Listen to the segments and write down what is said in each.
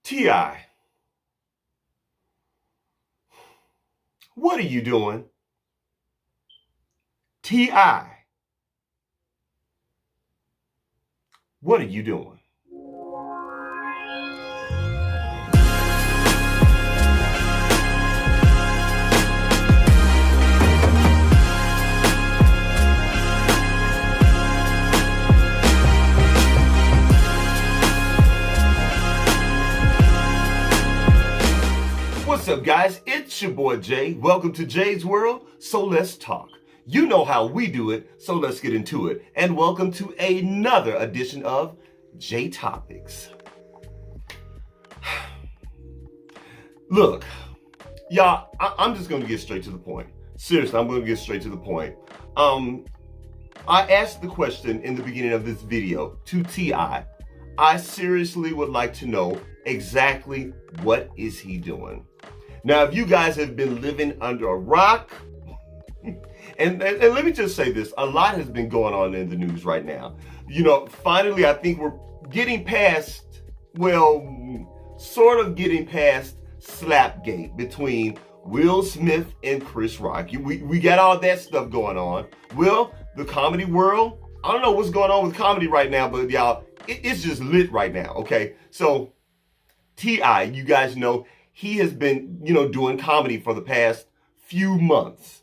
T.I., what are you doing? T.I., what are you doing? What's up, guys? It's your boy Jay. Welcome to Jay's World, so let's talk. You know how we do it, so let's get into it. And welcome to another edition of Jaitopics. Look, y'all, I'm just going to get straight to the point. Seriously, I'm going to get straight to the point. I asked the question in the beginning of this video to T.I. I seriously would like to know exactly what is he doing. Now, if you guys have been living under a rock, and let me just say this, a lot has been going on in the news right now. You know, finally, I think we're getting past, well, sort of getting past Slapgate between Will Smith and Chris Rock. We got all that stuff going on. Well, the comedy world, I don't know what's going on with comedy right now, but y'all, it's just lit right now, okay? So, T.I., you guys know, he has been, doing comedy for the past few months.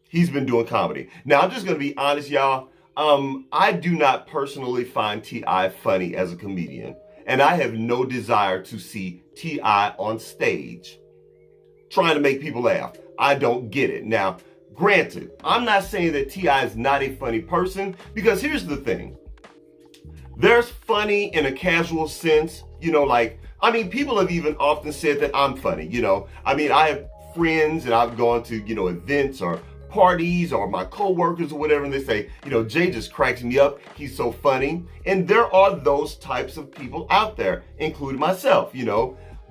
He's been doing comedy. Now, I'm just going to be honest, y'all. I do not personally find T.I. funny as a comedian. And I have no desire to see T.I. on stage trying to make people laugh. I don't get it. Now, granted, I'm not saying that T.I. is not a funny person, because here's the thing. There's funny in a casual sense, people have even often said that I'm funny, I have friends and I've gone to, events or parties or my coworkers or whatever, and they say, Jay just cracks me up. He's so funny. And there are those types of people out there, including myself,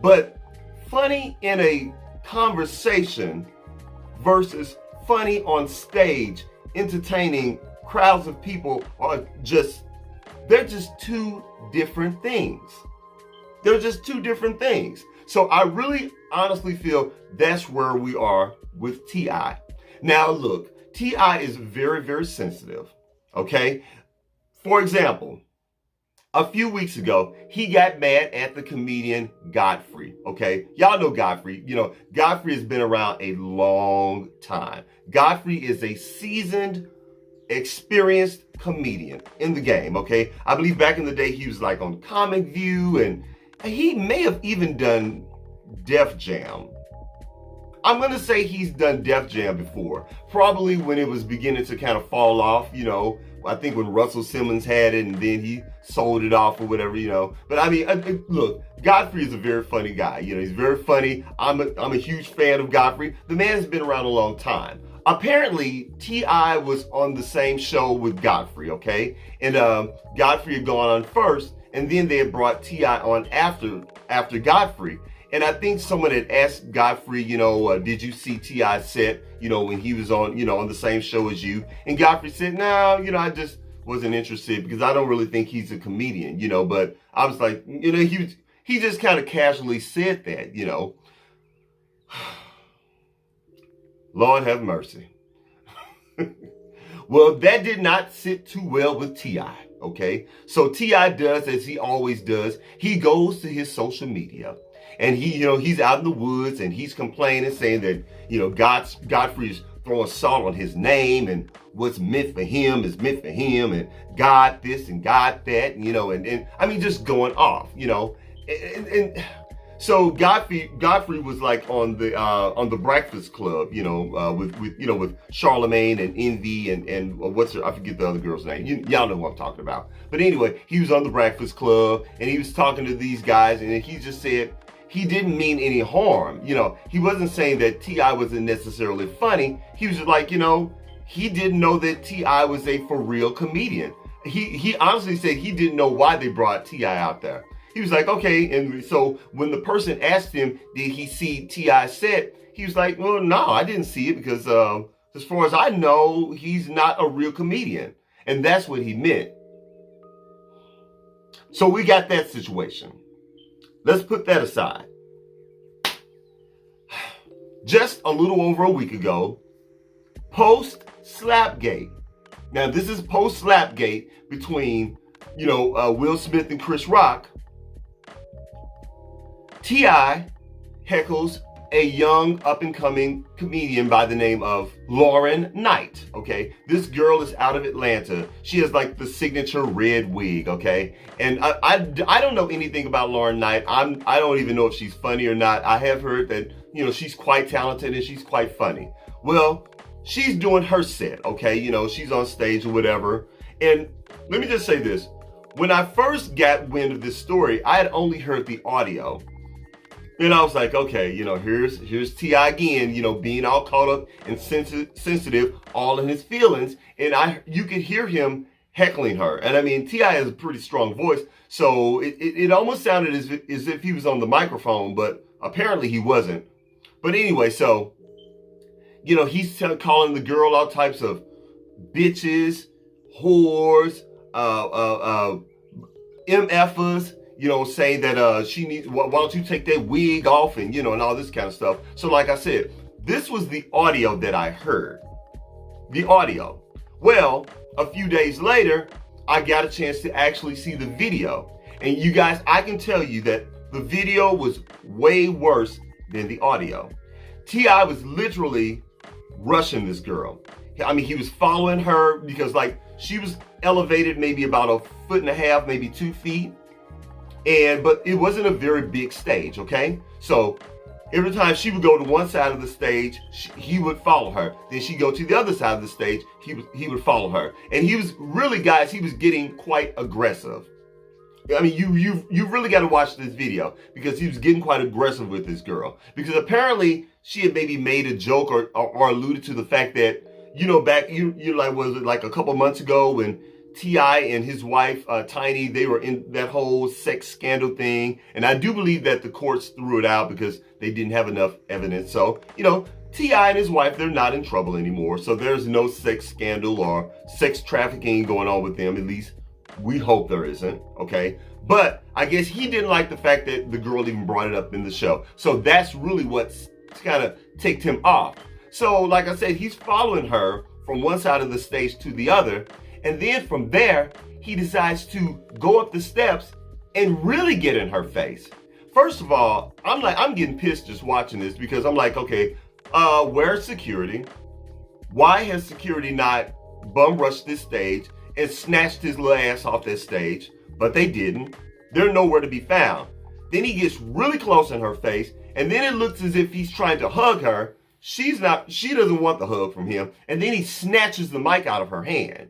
but funny in a conversation versus funny on stage, entertaining crowds of people they're just two different things. They're just two different things. So I really honestly feel that's where we are with T.I. Now look, T.I. is very, very sensitive, okay? For example, a few weeks ago, he got mad at the comedian Godfrey, okay? Y'all know Godfrey. Godfrey has been around a long time. Godfrey is a seasoned, experienced comedian in the game, okay? I believe back in the day he was like on Comic View, and he may have even done Def Jam. I'm gonna say he's done Def Jam before, probably when it was beginning to kind of fall off, I think when Russell Simmons had it and then he sold it off or whatever, But look, Godfrey is a very funny guy. He's very funny. I'm a huge fan of Godfrey. The man has been around a long time. Apparently, T.I. was on the same show with Godfrey, okay? And Godfrey had gone on first, and then they had brought T.I. on after Godfrey. And I think someone had asked Godfrey, did you see T.I.'s set, when he was on, on the same show as you? And Godfrey said, no, I just wasn't interested because I don't really think he's a comedian, But I was like, he just kind of casually said that, Lord have mercy. Well, that did not sit too well with T.I., okay? So T.I. does as he always does. He goes to his social media and he's out in the woods and he's complaining, saying that, Godfrey is throwing salt on his name, and what's meant for him is meant for him, and God this and God that, and just going off, and so Godfrey was like on the Breakfast Club, with Charlemagne and Envy and I forget the other girl's name. Y'all know who I'm talking about. But anyway, he was on the Breakfast Club and he was talking to these guys, and he just said he didn't mean any harm. He wasn't saying that T.I. wasn't necessarily funny. He was just like, he didn't know that T.I. was a for real comedian. He honestly said he didn't know why they brought T.I. out there. He was like, okay, and so when the person asked him, did he see T.I.'s set? He was like, well, no, I didn't see it because as far as I know, he's not a real comedian. And that's what he meant. So we got that situation. let's put that aside. Just a little over a week ago, post Slapgate. Now this is post Slapgate between, Will Smith and Chris Rock. T.I. heckles a young up-and-coming comedian by the name of Lauren Knight, okay? This girl is out of Atlanta. She has like the signature red wig, okay? And I don't know anything about Lauren Knight. I don't even know if she's funny or not. I have heard that, she's quite talented and she's quite funny. Well, she's doing her set, okay? She's on stage or whatever. And let me just say this. When I first got wind of this story, I had only heard the audio. And I was like, okay, here's T.I. again, being all caught up and sensitive, all in his feelings. And you could hear him heckling her. And I mean, T.I. has a pretty strong voice. So it almost sounded as if he was on the microphone, but apparently he wasn't. But anyway, so, he's calling the girl all types of bitches, whores, MFers. Saying that she needs, why don't you take that wig off and, and all this kind of stuff. So like I said, this was the audio that I heard. The audio. Well, a few days later, I got a chance to actually see the video. And you guys, I can tell you that the video was way worse than the audio. T.I. was literally rushing this girl. I mean, he was following her because she was elevated maybe about 1.5 feet, maybe 2 feet. But it wasn't a very big stage, okay? So every time she would go to one side of the stage, he would follow her. Then she'd go to the other side of the stage, he would follow her. And he was really, guys, he was getting quite aggressive. I mean, you really got to watch this video because he was getting quite aggressive with this girl. Because apparently she had maybe made a joke or alluded to the fact that, back, was it like a couple months ago when T.I. and his wife, Tiny, they were in that whole sex scandal thing. And I do believe that the courts threw it out because they didn't have enough evidence. So, T.I. and his wife, they're not in trouble anymore. So there's no sex scandal or sex trafficking going on with them. At least we hope there isn't, okay? But I guess he didn't like the fact that the girl even brought it up in the show. So that's really what's kind of ticked him off. So like I said, he's following her from one side of the stage to the other. And then from there, he decides to go up the steps and really get in her face. First of all, I'm getting pissed just watching this because I'm like, okay, where's security? Why has security not bum rushed this stage and snatched his little ass off that stage? But they didn't. They're nowhere to be found. Then he gets really close in her face, and then it looks as if he's trying to hug her. She doesn't want the hug from him. And then he snatches the mic out of her hand.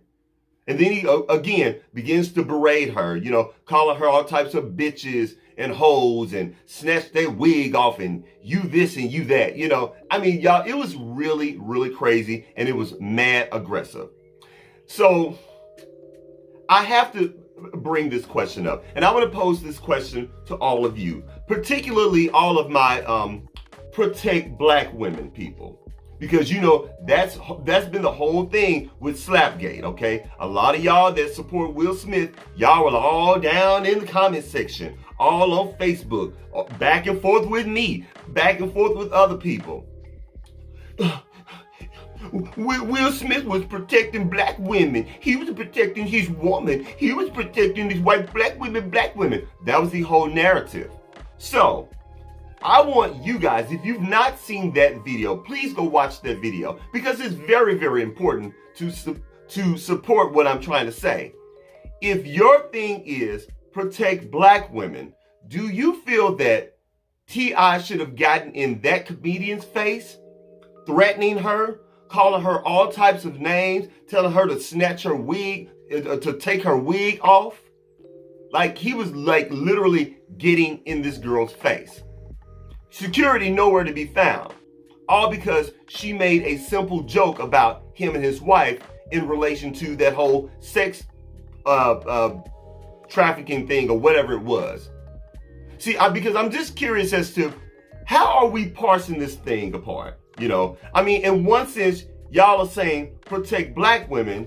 And then he, again, begins to berate her, calling her all types of bitches and hoes and snatch their wig off and you this and you that, I mean, y'all, it was really, really crazy and it was mad aggressive. So I have to bring this question up, and I want to pose this question to all of you, particularly all of my protect black women people. Because that's been the whole thing with Slapgate, okay? A lot of y'all that support Will Smith, y'all were all down in the comment section, all on Facebook, back and forth with me, back and forth with other people. Will Smith was protecting black women. He was protecting his woman. He was protecting his white black women. That was the whole narrative. So I want you guys, if you've not seen that video, please go watch that video because it's very, very important to support what I'm trying to say. If your thing is protect black women, do you feel that T.I. should have gotten in that comedian's face, threatening her, calling her all types of names, telling her to snatch her wig, to take her wig off? Like he was literally getting in this girl's face. Security nowhere to be found. All because she made a simple joke about him and his wife in relation to that whole sex trafficking thing or whatever it was. See, because I'm just curious as to how are we parsing this thing apart? I mean, in one sense, y'all are saying protect black women,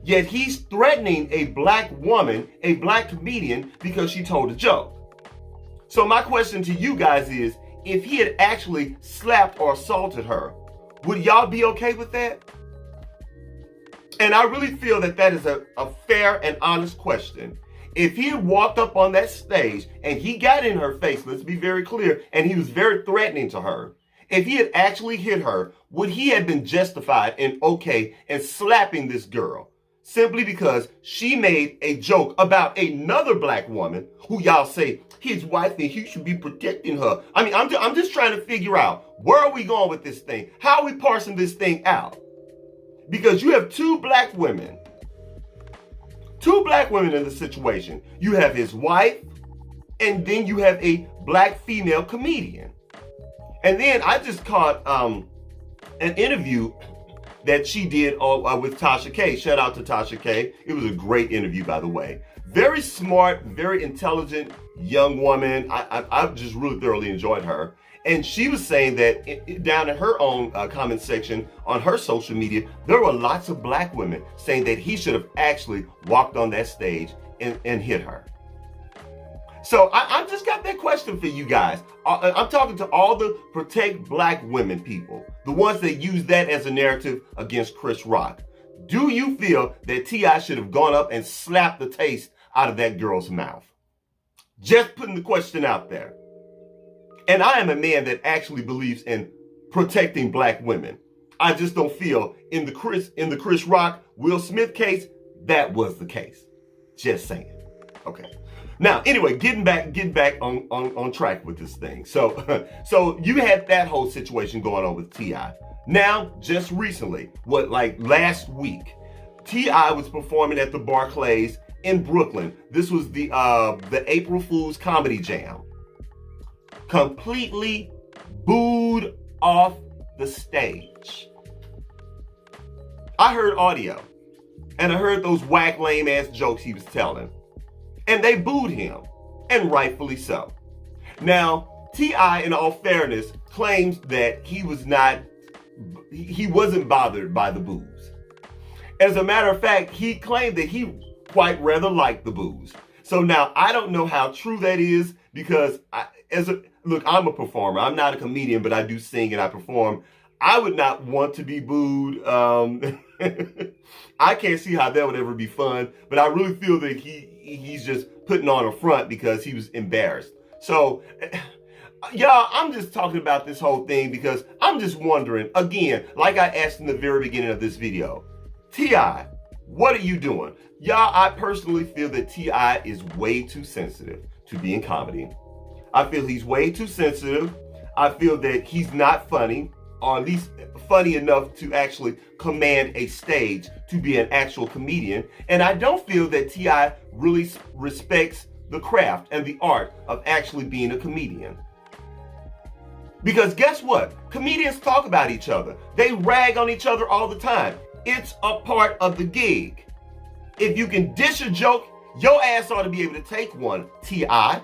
yet he's threatening a black woman, a black comedian, because she told a joke. So my question to you guys is, if he had actually slapped or assaulted her, would y'all be okay with that? And I really feel that that is a fair and honest question. If he had walked up on that stage and he got in her face, let's be very clear, and he was very threatening to her, if he had actually hit her, would he have been justified and okay in slapping this girl simply because she made a joke about another black woman who y'all say his wife and he should be protecting her? I mean, I'm just trying to figure out, where are we going with this thing? How are we parsing this thing out? Because you have two black women in the situation. You have his wife, and then you have a black female comedian. And then I just caught an interview that she did with Tasha K. Shout out to Tasha K. It was a great interview, by the way. Very smart, very intelligent young woman. I just really thoroughly enjoyed her. And she was saying that down in her own comment section on her social media, there were lots of black women saying that he should have actually walked on that stage and hit her. So I just got that question for you guys. I'm talking to all the protect black women people, the ones that use that as a narrative against Chris Rock. Do you feel that T.I. should have gone up and slapped the taste out of that girl's mouth? Just putting the question out there. And I am a man that actually believes in protecting black women. I just don't feel in the Chris Rock, Will Smith case, that was the case. Just saying. Okay. Now, anyway, getting back on track with this thing. So you had that whole situation going on with T.I. Now, just recently, like last week, T.I. was performing at the Barclays in Brooklyn. This was the April Fool's Comedy Jam. Completely booed off the stage. I heard audio, and I heard those whack lame ass jokes he was telling, and they booed him, and rightfully so. Now, T.I., in all fairness, claims that he wasn't bothered by the boos. As a matter of fact, he claimed that he quite rather liked the boos. So now I don't know how true that is, because look, I'm a performer. I'm not a comedian, but I do sing and I perform. I would not want to be booed. I can't see how that would ever be fun, but I really feel that he's just putting on a front because he was embarrassed. So, y'all, I'm just talking about this whole thing because I'm just wondering, again, like I asked in the very beginning of this video, T.I., what are you doing? Y'all, I personally feel that T.I. is way too sensitive to be in comedy. I feel he's way too sensitive. I feel that he's not funny, or at least funny enough to actually command a stage to be an actual comedian. And I don't feel that T.I. really respects the craft and the art of actually being a comedian. Because guess what? Comedians talk about each other. They rag on each other all the time. It's a part of the gig. If you can dish a joke, your ass ought to be able to take one, T.I.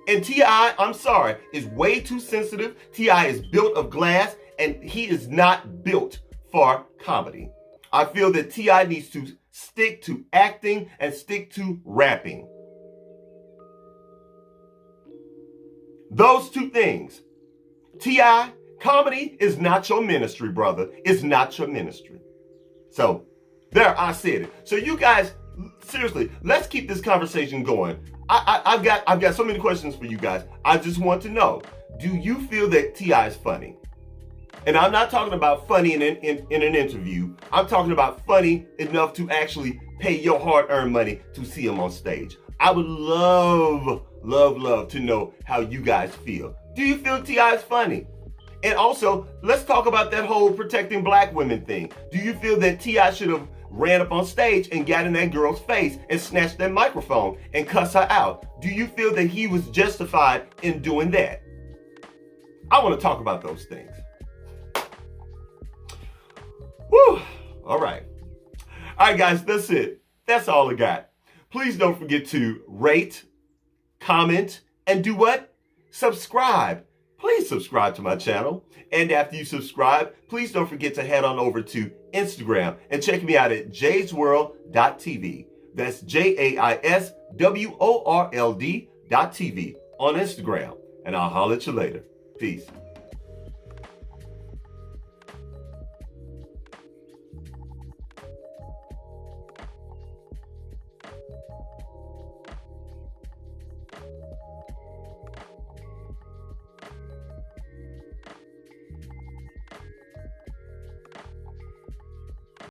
And T.I., I'm sorry, is way too sensitive. T.I. is built of glass, and he is not built for comedy. I feel that T.I. needs to stick to acting and stick to rapping. Those two things. T.I., comedy is not your ministry, brother. It's not your ministry. So, there, I said it. So you guys, seriously, let's keep this conversation going. I've got so many questions for you guys. I just want to know, do you feel that T.I. is funny? And I'm not talking about funny in an interview. I'm talking about funny enough to actually pay your hard-earned money to see him on stage. I would love to know how you guys feel. Do you feel T.I. is funny? And also, let's talk about that whole protecting black women thing. Do you feel that T.I. should have ran up on stage and got in that girl's face and snatched that microphone and cuss her out? Do you feel that he was justified in doing that? I want to talk about those things. Woo! All right, guys, that's it. That's all I got. Please don't forget to rate, comment, and do what? Subscribe. Please subscribe to my channel. And after you subscribe, please don't forget to head on over to Instagram and check me out at jaysworld.tv. That's JAISWORLD.tv. on Instagram. And I'll holler at you later. Peace.